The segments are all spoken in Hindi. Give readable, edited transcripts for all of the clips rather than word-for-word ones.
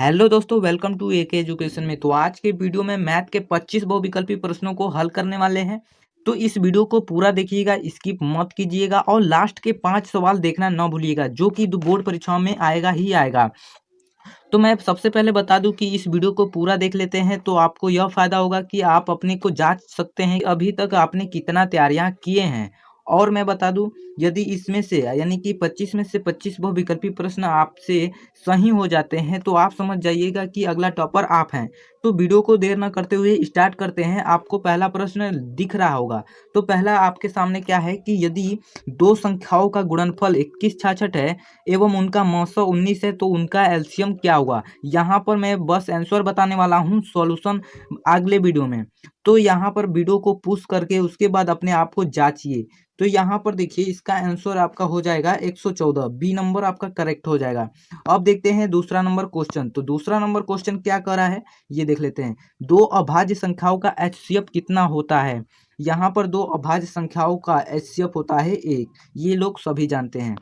हेलो दोस्तों, वेलकम टू एके एजुकेशन में। तो आज के वीडियो में मैथ के 25 बहुविकल्पी प्रश्नों को हल करने वाले हैं। तो इस वीडियो को पूरा देखिएगा, स्किप मत कीजिएगा और लास्ट के 5 सवाल देखना ना भूलिएगा, जो कि बोर्ड परीक्षाओं में आएगा ही आएगा। तो मैं सबसे पहले बता दूं कि इस वीडियो को पूरा देख लेते हैं तो आपको यह फायदा होगा कि आप अपने को जांच सकते हैं अभी तक आपने कितना तैयारियां किए हैं। और मैं बता दूं, यदि इसमें से यानी कि 25 में से 25 बहुविकल्पी प्रश्न आपसे सही हो जाते हैं तो आप समझ जाइएगा कि अगला टॉपर आप हैं। तो वीडियो को देर न करते हुए स्टार्ट करते हैं। आपको पहला प्रश्न दिख रहा होगा। तो पहला आपके सामने क्या है कि यदि दो संख्याओं का गुणनफल 2166 है एवं उनका मौसा 19 है तो उनका एलसीएम क्या होगा। यहाँ पर मैं बस आंसर बताने वाला हूँ, सॉल्यूशन अगले वीडियो में। तो यहाँ पर वीडियो को पुश करके उसके बाद अपने आप को जांचिए। तो यहाँ पर देखिए, इसका आंसर आपका हो जाएगा 114। बी नंबर आपका करेक्ट हो जाएगा। अब देखते हैं दूसरा नंबर क्वेश्चन। तो दूसरा नंबर क्वेश्चन क्या कर रहा है ये देख लेते हैं। दो अभाज्य संख्याओं का एचसीएफ कितना होता है। यहाँ पर दो अभाज्य संख्याओं का एचसीएफ होता है 1, ये लोग सभी जानते हैं।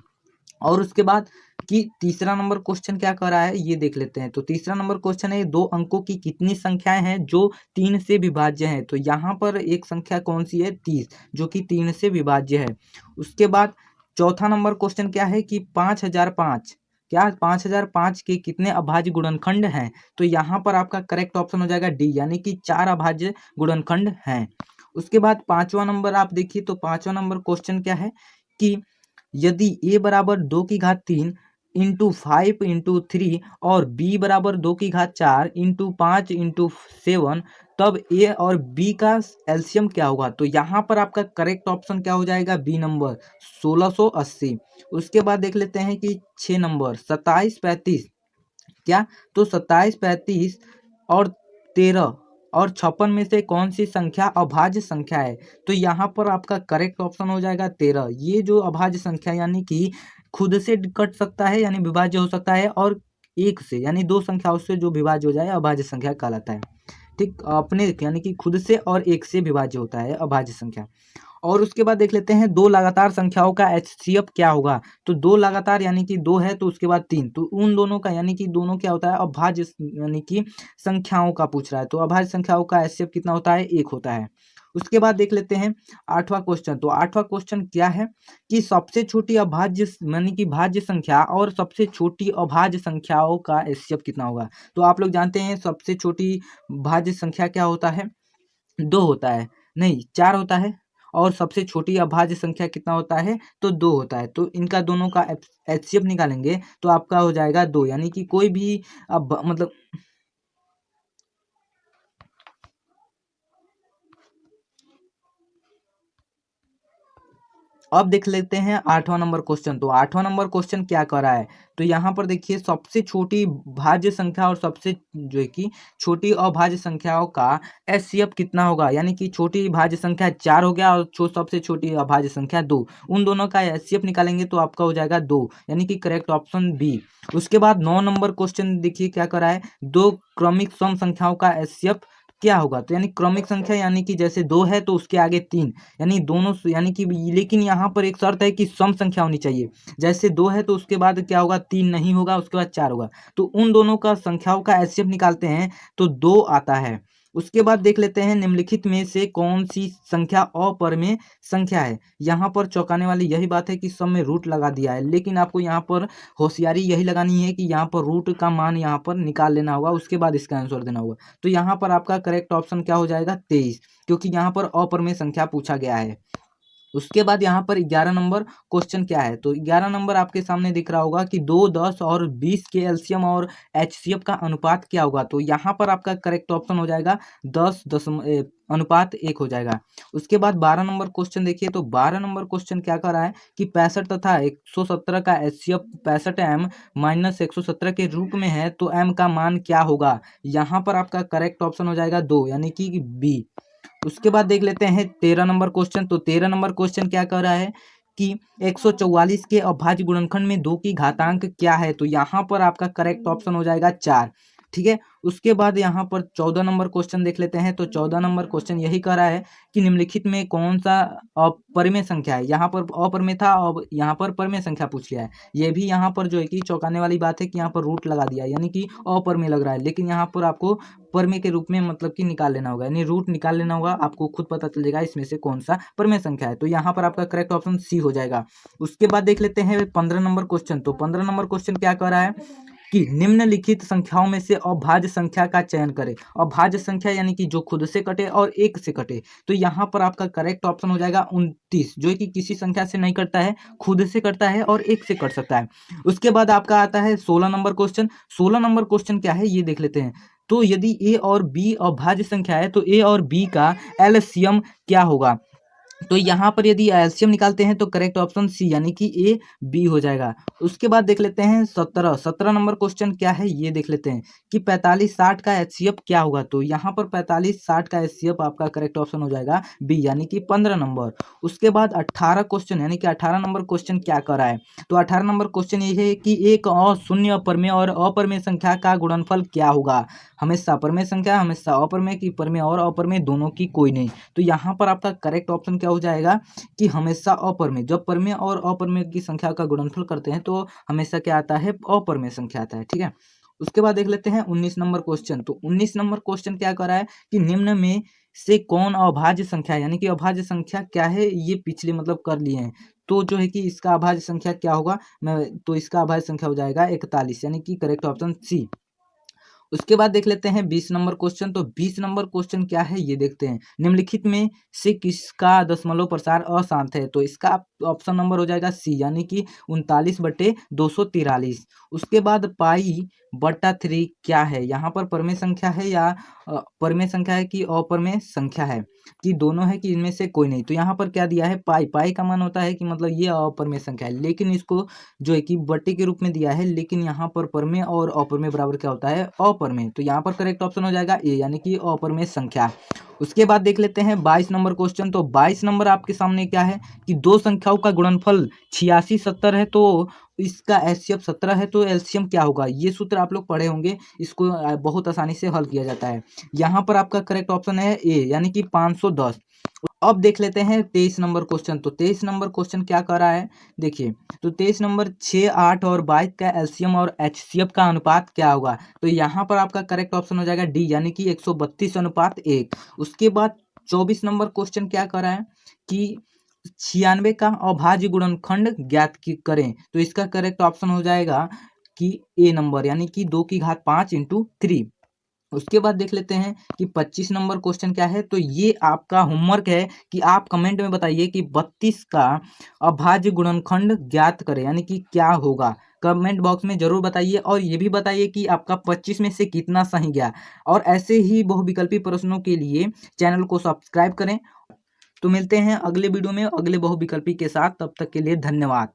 और उसके बाद कि तीसरा नंबर क्वेश्चन क्या कर रहा है ये देख लेते हैं। तो तीसरा नंबर क्वेश्चन है, दो अंकों की कितनी संख्याएं हैं जो 3 से विभाज्य हैं। तो यहाँ पर एक संख्या कौन सी है, 30, जो कि 3 से विभाज्य है। उसके बाद चौथा नंबर क्वेश्चन क्या है कि 5005 क्या 5005 के कितने अभाज्य गुणनखंड हैं। तो यहाँ पर आपका करेक्ट ऑप्शन हो जाएगा डी, यानी कि 4 अभाज्य गुणनखंड हैं। उसके बाद पांचवा नंबर आप देखिए। तो पांचवा नंबर क्वेश्चन क्या है कि यदि a बराबर 2 की घात 3 इंटू 5 इंटू 3 और b बराबर 2 की घात 4 इंटू 5 इंटू 7, तब a और b का एलसीएम क्या होगा। तो यहाँ पर आपका करेक्ट ऑप्शन क्या हो जाएगा, बी नंबर 1680। उसके बाद देख लेते हैं कि 6 नंबर 2735 क्या। तो 2735 और 13 और 56 में से कौन सी संख्या अभाज्य संख्या है। तो यहाँ पर आपका करेक्ट ऑप्शन हो जाएगा 13। ये जो अभाज्य संख्या यानी कि खुद से कट सकता है यानी विभाज्य हो सकता है, और एक से यानी दो संख्याओं से जो विभाज्य हो जाए अभाज्य संख्या कहलाता है। ठीक, अपने यानी कि खुद से और एक से विभाज्य होता है अभाज्य संख्या। और उसके बाद देख लेते हैं दो लगातार संख्याओं का एचसीएफ क्या होगा। तो दो लगातार यानी कि दो है तो उसके बाद 3, तो उन दोनों का यानी कि दोनों क्या होता है, अभाज्य यानी कि संख्याओं का पूछ रहा है। तो अभाज्य संख्याओं का एचसीएफ कितना होता है, 1 होता है। उसके बाद देख लेते हैं आठवां क्वेश्चन। तो आठवां क्वेश्चन क्या है कि सबसे छोटी अभाज्य यानी कि भाज्य संख्या और सबसे छोटी अभाज्य संख्याओं का एचसीएफ कितना होगा। तो आप लोग जानते हैं सबसे छोटी भाज्य संख्या क्या होता है, 2 होता है, नहीं 4 होता है। और सबसे छोटी अभाज्य संख्या कितना होता है, तो 2 होता है। तो इनका दोनों का एचसीएफ निकालेंगे तो आपका हो जाएगा 2, यानी कि कोई भी अब मतलब अब देख लेते हैं आठवां नंबर क्वेश्चन। तो आठवां नंबर क्वेश्चन क्या कर रहा है। तो यहाँ पर देखिए, सबसे छोटी भाज्य संख्या और सबसे जो है कि छोटी अभाज्य संख्याओं का एचसीएफ कितना होगा। यानी कि छोटी भाज्य संख्या 4 हो गया और सबसे छोटी अभाज्य संख्या 2, उन दोनों का एचसीएफ निकालेंगे तो आपका हो जाएगा 2, यानी कि करेक्ट ऑप्शन बी। उसके बाद 9 नंबर क्वेश्चन देखिए क्या कर रहा है, दो क्रमिक सम संख्याओं का एचसीएफ क्या होगा। तो यानी क्रमिक संख्या यानी कि जैसे 2 है तो उसके आगे 3, यानी दोनों यानी कि, लेकिन यहाँ पर एक शर्त है कि सम संख्या होनी चाहिए। जैसे 2 है तो उसके बाद क्या होगा, 3 नहीं होगा, उसके बाद 4 होगा। तो उन दोनों का संख्याओं का एचसीएफ निकालते हैं तो 2 आता है। उसके बाद देख लेते हैं निम्नलिखित में से कौन सी संख्या अपरिमेय संख्या है। यहाँ पर चौंकाने वाली यही बात है कि सब में रूट लगा दिया है, लेकिन आपको यहाँ पर होशियारी यही लगानी है कि यहाँ पर रूट का मान यहाँ पर निकाल लेना होगा, उसके बाद इसका आंसर देना होगा। तो यहाँ पर आपका करेक्ट ऑप्शन क्या हो जाएगा, 23, क्योंकि यहाँ पर अपरिमेय संख्या पूछा गया है। उसके बाद यहाँ पर 11 नंबर क्वेश्चन क्या है। तो 11 नंबर आपके सामने दिख रहा होगा कि 2, 10 और 20 के एलसीएम और एचसीएफ का अनुपात क्या होगा। तो यहाँ पर आपका करेक्ट ऑप्शन हो जाएगा 10:1 हो जाएगा। उसके बाद 12 नंबर क्वेश्चन देखिए। तो 12 नंबर क्वेश्चन क्या कर रहा है कि 65 तथा 117 का एचसीएफ 65m माइनस 117 के रूप में है तो m का मान क्या होगा। यहाँ पर आपका करेक्ट ऑप्शन हो जाएगा 2, यानी कि बी। उसके बाद देख लेते हैं 13 नंबर क्वेश्चन। तो 13 नंबर क्वेश्चन क्या कर रहा है कि 144 के अभाज्य गुणनखंड में 2 की घातांक क्या है। तो यहाँ पर आपका करेक्ट ऑप्शन हो जाएगा 4, ठीक है। उसके बाद यहाँ पर 14 नंबर क्वेश्चन देख लेते हैं। तो 14 नंबर क्वेश्चन यही कह रहा है कि निम्नलिखित में कौन सा अपरिमेय संख्या है। यहाँ पर अपरिमेय था, अब यहाँ पर परिमेय संख्या पूछ लिया है। ये भी यहाँ पर जो है कि चौंकाने वाली बात है कि यहाँ पर रूट लगा दिया, यानी कि अपरिमेय लग रहा है, लेकिन यहाँ पर आपको परिमेय के रूप में मतलब कि निकाल लेना होगा, यानी रूट निकाल लेना होगा। आपको खुद पता चल जाएगा इसमें से कौन सा परिमेय संख्या है। तो यहाँ पर आपका करेक्ट ऑप्शन सी हो जाएगा। उसके बाद देख लेते हैं 15 नंबर क्वेश्चन। तो 15 नंबर क्वेश्चन क्या कह रहा है कि निम्नलिखित संख्याओं में से अभाज्य संख्या का चयन करें। अभाज्य संख्या यानी कि जो खुद से कटे और एक से कटे। तो यहाँ पर आपका करेक्ट ऑप्शन हो जाएगा 29, जो कि किसी संख्या से नहीं कटता है, खुद से कटता है और एक से कट सकता है। उसके बाद आपका आता है 16 नंबर क्वेश्चन। 16 नंबर क्वेश्चन क्या है ये देख लेते हैं। तो यदि ए और बी अभाज्य संख्या है तो ए और बी का एलसीएम क्या होगा। तो यहाँ पर यदि एलसीएम निकालते हैं तो करेक्ट ऑप्शन सी यानी कि ए बी हो जाएगा। उसके बाद देख लेते हैं 17 नंबर क्वेश्चन क्या है ये देख लेते हैं कि 45-60 का एचसीएफ क्या होगा। तो यहाँ पर 45-60 का एचसीएफ आपका करेक्ट ऑप्शन हो जाएगा बी यानी कि 15 नंबर। उसके बाद 18 क्वेश्चन यानी कि 18 नंबर क्वेश्चन क्या कर रहा है। तो 18 नंबर क्वेश्चन ये है कि एक अशून्य अपरिमेय और अपरिमेय संख्या का गुणनफल क्या होगा। हमेशा परिमेय संख्या, हमेशा अपरिमेय की, परिमेय और अपरिमेय दोनों की कोई नहीं। तो यहाँ पर आपका करेक्ट ऑप्शन क्या हो जाएगा कि हमेशा अपरिमेय। जब परिमेय और अपरिमेय की संख्या का गुणनफल करते हैं तो हमेशा क्या आता है, अपरिमेय संख्या आता है। ठीक है। उसके बाद देख लेते हैं 19 नंबर क्वेश्चन। तो 19 नंबर क्वेश्चन क्या कर रहा है कि निम्न में से कौन अभाज्य संख्या है, यानी कि अभाज्य संख्या क्या है, ये पिछले मतलब कर लिए हैं। तो जो है कि इसका अभाज्य संख्या क्या होगा, तो इसका अभाज्य संख्या हो जाएगा 41 यानी कि करेक्ट ऑप्शन सी। उसके बाद देख लेते हैं 20 नंबर क्वेश्चन। तो 20 नंबर क्वेश्चन क्या है ये देखते हैं। निम्नलिखित में से किसका दशमलव प्रसार अशांत है। तो इसका ऑप्शन नंबर हो जाएगा सी यानी कि 39/243। उसके बाद पाई बटा 3 क्या है। यहाँ पर परिमेय संख्या है या परिमेय संख्या है कि अपरिमेय संख्या है, कि दोनों है कि इनमें से कोई नहीं। तो यहाँ पर क्या दिया है, पाई। पाई का मान होता है कि मतलब ये अपरिमेय संख्या है, लेकिन इसको जो है कि बट्टे के रूप में दिया है, लेकिन यहाँ पर परिमेय और अपरिमेय बराबर क्या होता है, अपरिमेय। तो यहाँ पर करेक्ट ऑप्शन हो जाएगा ए यानी कि अपरिमेय संख्या। उसके बाद देख लेते हैं 22 नंबर क्वेश्चन। तो 22 नंबर आपके सामने क्या है कि दो संख्याओं का गुणनफल 86-70 है, तो इसका एचसीएफ 17 है, तो एलसीएम क्या होगा। ये सूत्र आप लोग पढ़े होंगे, इसको बहुत आसानी से हल किया जाता है। यहाँ पर आपका करेक्ट ऑप्शन है ए यानी कि 510। अब देख लेते हैं 23 नंबर क्वेश्चन। तो 23 नंबर क्वेश्चन क्या कर रहा है देखिए। तो 23 नंबर 6, 8 और 22 का एलसीएम और एचसीएफ का अनुपात क्या होगा। तो यहाँ पर आपका करेक्ट ऑप्शन हो जाएगा डी यानी कि 132:1। उसके बाद 24 नंबर क्वेश्चन क्या कर रहा है कि 96 का अभाज्य गुणनखंड ज्ञात करें। तो इसका करेक्ट ऑप्शन हो जाएगा कि ए नंबर यानी कि 2 की घात 5 × 3। उसके बाद देख लेते हैं कि 25 नंबर क्वेश्चन क्या है। तो ये आपका होमवर्क है कि आप कमेंट में बताइए कि 32 का अभाज्य गुणनखंड ज्ञात करें, यानी कि क्या होगा। कमेंट बॉक्स में जरूर बताइए और ये भी बताइए कि आपका 25 में से कितना सही गया। और ऐसे ही बहुविकल्पी प्रश्नों के लिए चैनल को सब्सक्राइब करें। तो मिलते हैं अगले वीडियो में अगले बहुविकल्पी के साथ, तब तक के लिए धन्यवाद।